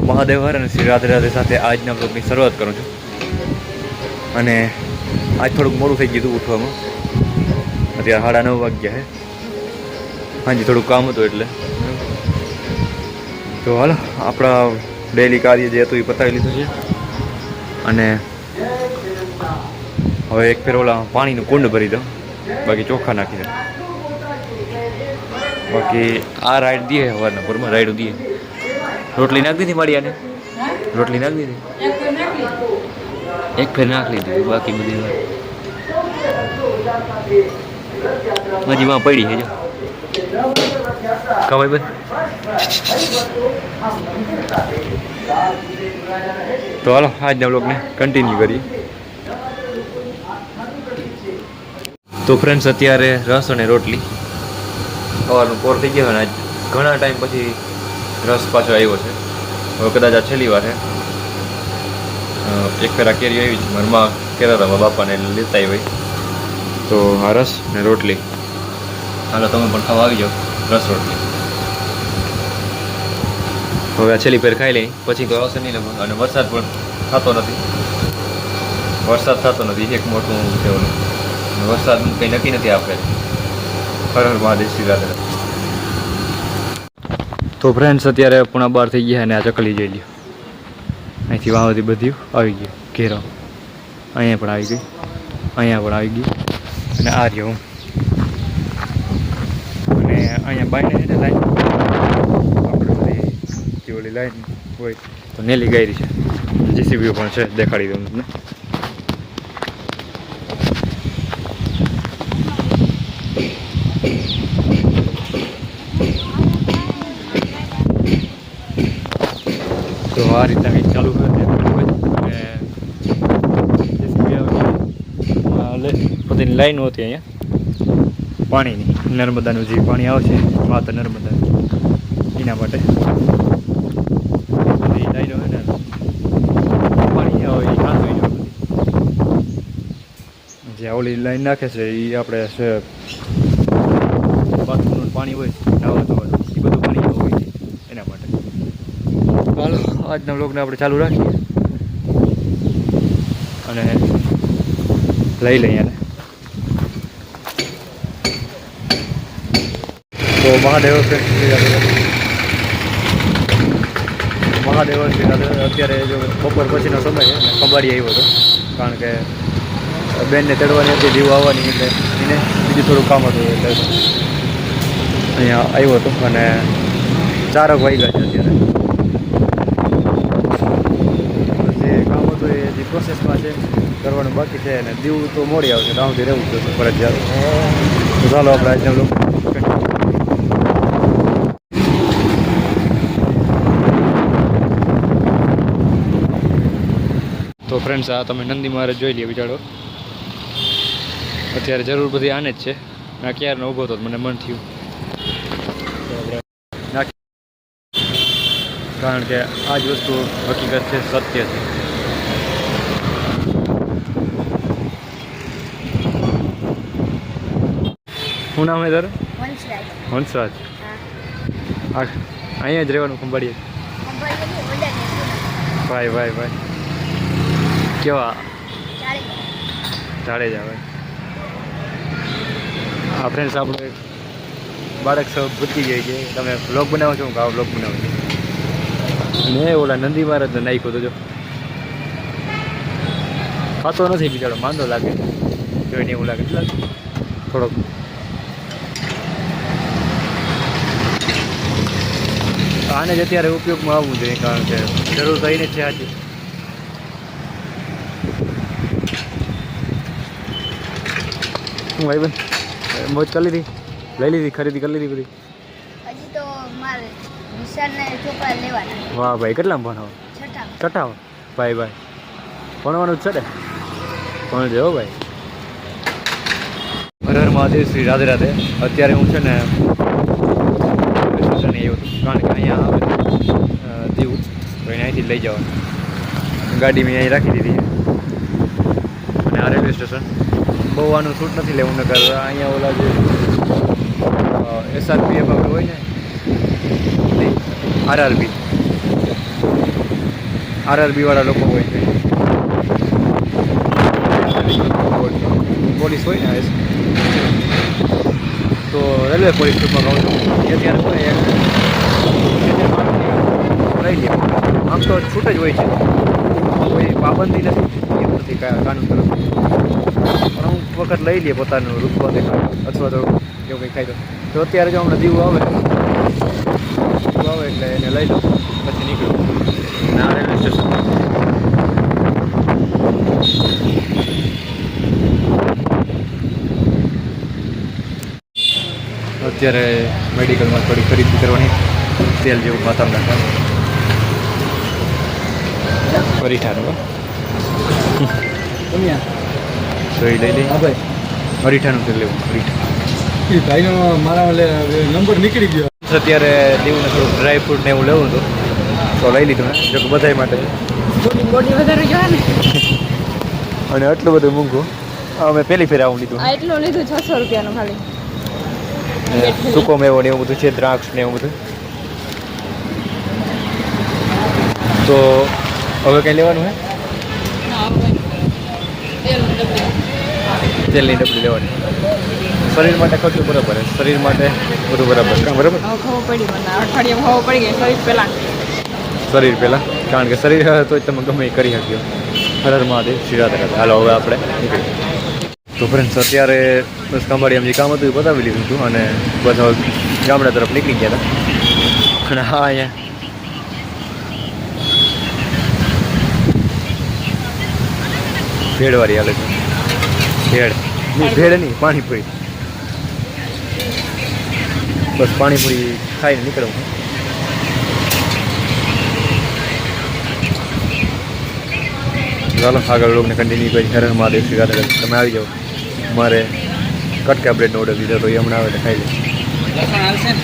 મહાદેવ હર અને શ્રી રાધે રાધે સાથે આજના બ્લોગની શરૂઆત કરું છું. અને આજ થોડુંક મોડું થઈ ગયું હતું ઉઠવામાં. અત્યારે 9:30 વાગ્યા છે. હાજી થોડુંક કામ હતું એટલે. તો હાલો આપણા ડેલી કાર્ય જે હતું એ પતાવી લીધું છે. અને હવે એક ફેર ઓલા પાણીનું કુંડ ભરી દઉં, બાકી ચોખ્ખા નાખી દઉં. બાકી આ રાઈડ દઈએ સવારના પરમાં રાઈડ દઈએ. રોટલી નાખી દીધી મારી આને? રોટલી નાખી દીધી? એક ફેર નાખી લીધી, બાકી બધી હજી માં પડી છે જો ખવાય બસ. તો હાલો આજના બ્લોગને કન્ટિન્યુ કરીએ. તો ફ્રેન્ડ્સ અત્યારે રસ અને રોટલી સવારનું પોર થઈ ગયો. અને આજ ઘણા ટાઈમ પછી રસ પાછો આવ્યો છે. હવે કદાચ આ છેલ્લી વાર છે. એક ફેરા કેરી આવી છે, ઘરમાં કહેતા હતા બાપાને એટલે લેતા આવી. તો આ રસ ને રોટલી, હાલો તમે પણ ખાવા આવી જાઓ રસ રોટલી. હવે આ છેલ્લી ફેર ખાઈ લઈ, પછી તો આવશે નહીં. અને વરસાદ પણ થતો નથી. વરસાદ થતો નથી, એક મોટું છે ઓલું. વરસાદનું કંઈ નક્કી નથી આપણે. હર હર મહાદેવ શ્રી રાધે. તો ફ્રેન્ડ્સ અત્યારે 12:30 થઈ ગયા અને આ ચકલી જઈ લ્યો. અહીંથી વાવથી બધી આવી ગયું ઘેરો. અહીંયા પણ આવી ગઈ, અહીંયા પણ આવી ગઈ. અને આ રહ્યો હું. અને અહીંયા બાઈને છે ને લાઈન, આપણે બધી જે ઓલી લાઈન હોય તો નેલી ગાયરી છે. જીસીબી પણ છે, દેખાડી દઉં તમને. તો આ રીતના કંઈક ચાલુ કરે છે. બધી લાઈનો હતી અહીંયા પાણીની, નર્મદાનું જે પાણી આવશે માતા નર્મદા એના માટે બધી લાઈનો હોય ને પાણી આવે એ ખાતું હોય. જે ઓલી લાઈન નાખે છે એ આપણે છે બાથરૂમનું પાણી હોય નાવા ધોવાનું, એ બધું પાણી હોય છે એના માટે. ચાલો આજના બ્લોગને આપણે ચાલુ રાખીએ અને લઈ લઈએ એને. તો મહાદેવ અત્યારે જો બપોર પછીનો સમય છે અને કબાડી આવ્યો હતો, કારણ કે બેનને ચડવાની હતી, જીવ આવવાની, એટલે એને બીજું થોડું કામ હતું એટલે અહીંયા આવ્યો હતો. અને 4 વાગ્યા છે અત્યારે. જે કામ હતું એ જે પ્રોસેસમાં છે, કરવાનું બાકી છે. અને દીવ તો મોડી આવશે, ત્યાં સુધી રહેવું છે ફરજિયાત. તો ચાલો આપણે આજના લોકો. તો ફ્રેન્ડ્સ આ તમે નંદી મહારાજ જોઈ લે બિચારો. અત્યારે જરૂર બધી આને જ છે. આ ક્યારનો ઊભો હતો મને મન થયું, કારણ કે આ જ વસ્તુ હકીકત છે, સત્ય છે. શું નામ છે તારું? હંસરાજ. હંસરાજ. અહીંયા જ રહેવાનું ખંભાળીએ? ભાઈ ભાઈ ભાઈ કેવા જાડેજા ભાઈ. હા ફ્રેન્ડ્સ, આપણે બાળક સૌ પૂછી ગઈ કે તમે બ્લોગ બનાવો છો? આ બ્લોગ બનાવો છો. મેં ઓલા નંદી મહારાજને નાખ્યો તો જો ખાતો નથી બિચારો, માંદો લાગે જોઈને એવું લાગે થોડોક. આને જ અત્યારે ઉપયોગમાં આવવું જોઈએ, કારણ કે જરૂર તો એને જ છે આજે. શું ભાઈ બંધ મોજ કરી લીધી? લઈ લીધી? ખરીદી કરી લીધી બધી? હજી તો મારે નિશાનને ચોપડા લેવાના. વાહ ભાઈ, કેટલામાં ભણાવો? છઠ્ઠામાં. ભાઈ ભાઈ ભણવાનું જ છે ને, ભણજો હો ભાઈ. હર હર મહાદેવ શ્રી રાધે રાધે. અત્યારે હું છે ને સ્ટેશને આવ્યો હતો, કારણ કે અહીંયા આવે દીવ તો એને અહીંથી લઈ જવાનું. ગાડી મેં અહીં રાખી દીધી. અને આ રેલવે સ્ટેશન બહુ આનું શૂટ નથી લેવું, નકર અહીંયા ઓલા જે SRPF આપણે હોય ને, RRB આરઆરબી વાળા લોકો હોય છે, પોલીસ હોય ને તો રેલવે પોલીસ ટૂંકમાં કહું છું એ ત્યારે હોય લઈ લે. આમ તો છૂટ જ હોય છે, કોઈ પાબંદી નથી, એમ નથી કાનૂન તરફ, પણ અમુક વખત લઈ લે પોતાનું રૂપો દેખાય અથવા તો એવું કંઈ ખાય તો અત્યારે જો હમણાં દીવ આવે એટલે એને લઈ લો પછી નીકળું ના રેલવે સ્ટેશન. અત્યારે મેડિકલમાં થોડી ખરીદી કરવાની, તેલ જેવું માથામાં નાખવાનું અરીઠાનું તો એ લઈ લઈ. અરીઠાનું તેલ લેવું, અરીઠા ભાઈનો મારા નંબર નીકળી ગયો. અત્યારે દીવને થોડુંક ડ્રાય ફ્રૂટ ને એવું લેવું હતું તો લઈ લીધું ને, જો કે બધાય માટે બોડી વધારે જોવા ને અને આટલું બધું મૂંઘું અમે પહેલી ફેર આવું લીધું. આ એટલું લીધું 600 રૂપિયાનું ખાલી. સૂકો મેવો ને એવું બધું છે, દ્રાક્ષ ને એવું બધું. તો હવે કંઈ લેવાનું હે? તેલની ડબલી લેવાની. શરીર માટે ખર્ચું બરાબર, શરીર માટે બધું બરાબર, કાં બરાબર? ખબર પડી મને, અઠવાડિયે ખબર પડી ગઈ શરીર પહેલાં. શરીર પહેલાં, કારણ કે શરીર તો જ તમે ગમે એ કરી શક્યો. હર હર મહાદેવ, શ્રી રાધે રાધે. હાલો હવે આપણે નીકળીએ. તો ફ્રેન્ડ્સ અત્યારે બસ ખંભાળિયામાં જે કામ હતું એ બતાવી લીધું હતું અને બધા ગામડા તરફ નીકળી ગયા હતા. અને હા અહીંયા ભેળવાળી હાલે છે. ભેળ નહીં, પાણીપુરી. બસ પાણીપુરી ખાઈને નીકળવું. ચાલો આગળ લોકોને કન્ટિન્યુ કરી. હર હર મહાદેવ, શ્રી રાધે રાધે. તમે આવી જાઓ. મારે કટકા બ્રેડનો ઓર્ડર દીધો તો એ હમણાં આવે તો ખાઈ લે. લસણ